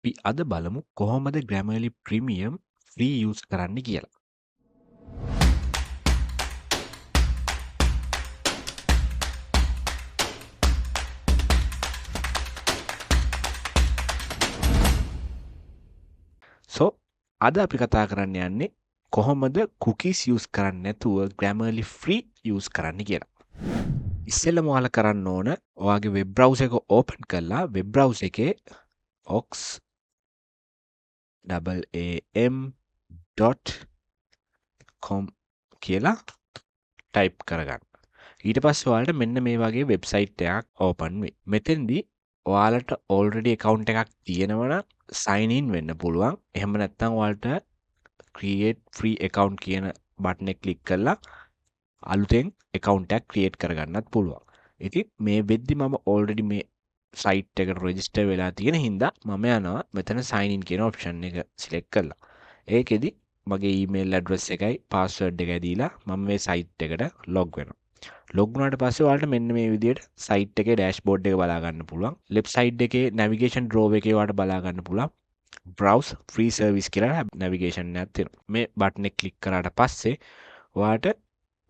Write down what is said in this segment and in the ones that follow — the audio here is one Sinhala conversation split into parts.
අපි අද බලමු කොහොමද Grammarly Premium free use කරන්න කියලා. So අද අපි කතා කරන්න යන්නේ කොහොමද cookies use කරන්නේ නැතුව Grammarly free use කරන්න කියලා. ඉස්සෙල්ලම ඔයාලා කරන්න ඕන ඔයාගේ web browser එක open කරලා web browser එකේ ox.am.com කියලා type කරගන්න. ඊට පස්සේ ඔයාලට මෙන්න මේ වගේ වෙබ්සයිට් එකක් ඕපන් වෙයි. මෙතෙන්දී ඔයාලට already account එකක් තියෙනවා නම් sign in වෙන්න පුළුවන්. එහෙම නැත්නම් ඔයාලට create free account කියන බටන් එක ක්ලික් කරලා අලුතෙන් account එකක් create කරගන්නත් පුළුවන්. ඉතින් මේ වෙද්දි මම already මේ site එකට register වෙලා තියෙන හින්දා මම යනවා මෙතන sign in කියන option එක select කරලා. ඒකෙදි මගේ email address එකයි password එකයි දීලා මම මේ site එකට log වෙනවා. log වුණාට පස්සේ ඔයාලට මෙන්න මේ විදිහට site එකේ dashboard එක බලා ගන්න පුළුවන්. left side එකේ navigation drawer එකේ ඔයාලට බලා ගන්න පුළුවන් browse free service කියලා navigation එකක් තියෙනවා. මේ button එක click කරාට පස්සේ ඔයාලට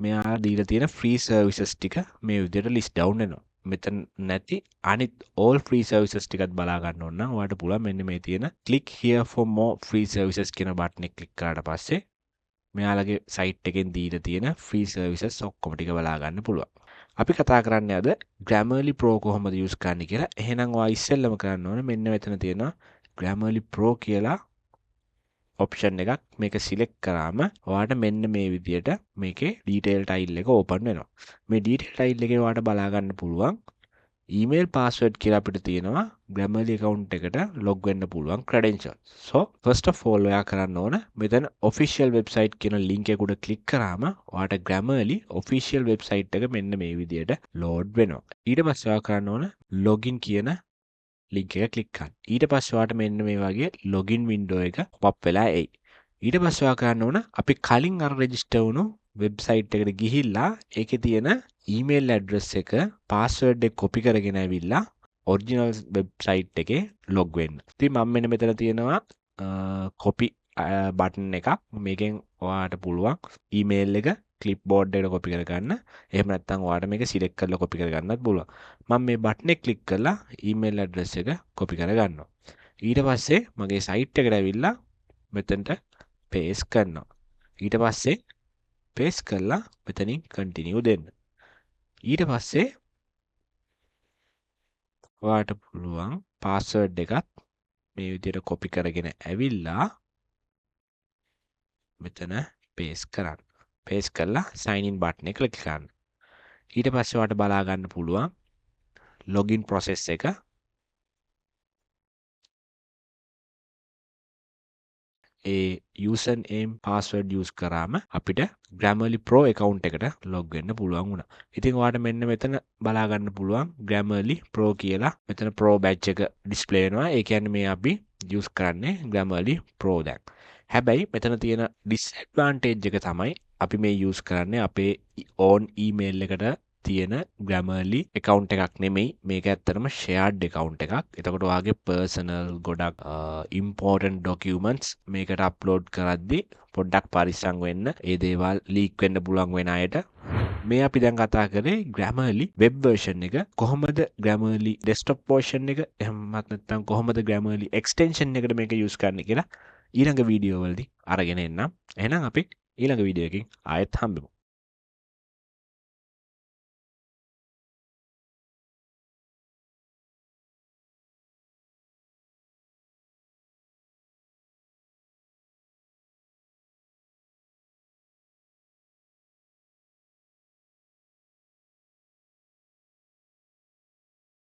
මෙයා දීලා තියෙන free services ටික මේ විදිහට list down වෙනවා. මෙතන නැති අනිත් all free services ටිකත් බලා ගන්න ඕන නම් ඔයාලට පුළුවන් මෙන්න මේ තියෙන click here for more free services කියන button එක click කරාට පස්සේ මෙයාලගේ site එකෙන් දීලා තියෙන free services ඔක්කොම ටික බලා ගන්න පුළුවන්. අපි කතා කරන්නේ අද Grammarly Pro කොහොමද use කරන්නේ කියලා. එහෙනම් ඔයා ඉස්සෙල්ලම කරන්න ඕනේ මෙන්න මෙතන තියෙනවා Grammarly Pro කියලා option එකක්. මේක select කරාම ඔයාලට මෙන්න මේ විදියට මේකේ detail tile එක open වෙනවා. මේ detail tile එකේ ඔයාලට බලා ගන්න පුළුවන් email password කියලා අපිට තියෙනවා Grammarly account එකට log වෙන්න පුළුවන් credentials. So first of all ඔයා කරන්න ඕන මෙතන official website කියන link එක උඩ click කරාම ඔයාට Grammarly official website එක මෙන්න මේ විදියට load වෙනවා. ඊට පස්සේ ඔයා කරන්න ඕන login කියන link එක click කරන්න. ඊට පස්සේ ඔයාට මෙන්න මේ වගේ login window එක pop වෙලා එයි. ඊට පස්සේ ඔයා කරන්න ඕන අපි කලින් අර register වුණු website එකට ගිහිල්ලා ඒකේ තියෙන email address එක password එක copy කරගෙන ඇවිල්ලා original website එකේ log වෙන්න. ඉතින් මම මෙන්න මෙතන තියෙනවා copy button එකක්. මේකෙන් ඔයාලට පුළුවන් email එක clipboard එකට copy කරගන්න. එහෙම නැත්නම් ඔයාලට මේක select කරලා copy කරගන්නත් පුළුවන්. මම මේ button එක click කරලා email address එක copy කරගන්නවා. ඊට පස්සේ මගේ site එකට ඇවිල්ලා මෙතනට paste කරනවා. ඊට පස්සේ paste කරලා මෙතනින් continue දෙන්න. ඊට පස්සේ ඔයාලට පුළුවන් password එකත් මේ විදිහට copy කරගෙන ඇවිල්ලා මෙතන paste කරන්න. paste කරලා sign in button එක click කරන්න. ඊට පස්සේ ඔයාලට බලා ගන්න පුළුවන් login process එක. ඒ username password use කරාම අපිට Grammarly Pro account එකට log වෙන්න පුළුවන් වුණා. ඉතින් ඔයාලට මෙන්න මෙතන බලා ගන්න පුළුවන් Grammarly Pro කියලා. මෙතන Pro badge එක display වෙනවා. ඒ කියන්නේ මේ අපි use කරන්නේ Grammarly Pro දැන්. හැබැයි මෙතන තියෙන disadvantage එක තමයි අපි මේ use කරන්නේ අපේ own email එකට තියෙන Grammarly account එකක් නෙමෙයි. මේක ඇත්තටම shared account එකක්. එතකොට ඔයාගේ personal ගොඩක් important documents මේකට upload කරද්දී පොඩ්ඩක් පරිස්සම් වෙන්න. ඒ දේවල් leak වෙන්න පුළුවන් වෙන අයට. මේ අපි දැන් කතා කරේ Grammarly web version එක කොහොමද Grammarly desktop version එක එහෙමත් නැත්නම් කොහොමද Grammarly extension එකට මේක use කරන්නේ කියලා ඊළඟ වීඩියෝ වලදී අරගෙන එන්නම්. එහෙනම් අපි ඊළඟ වීඩියෝ එකකින් ආයෙත් හම්බෙමු.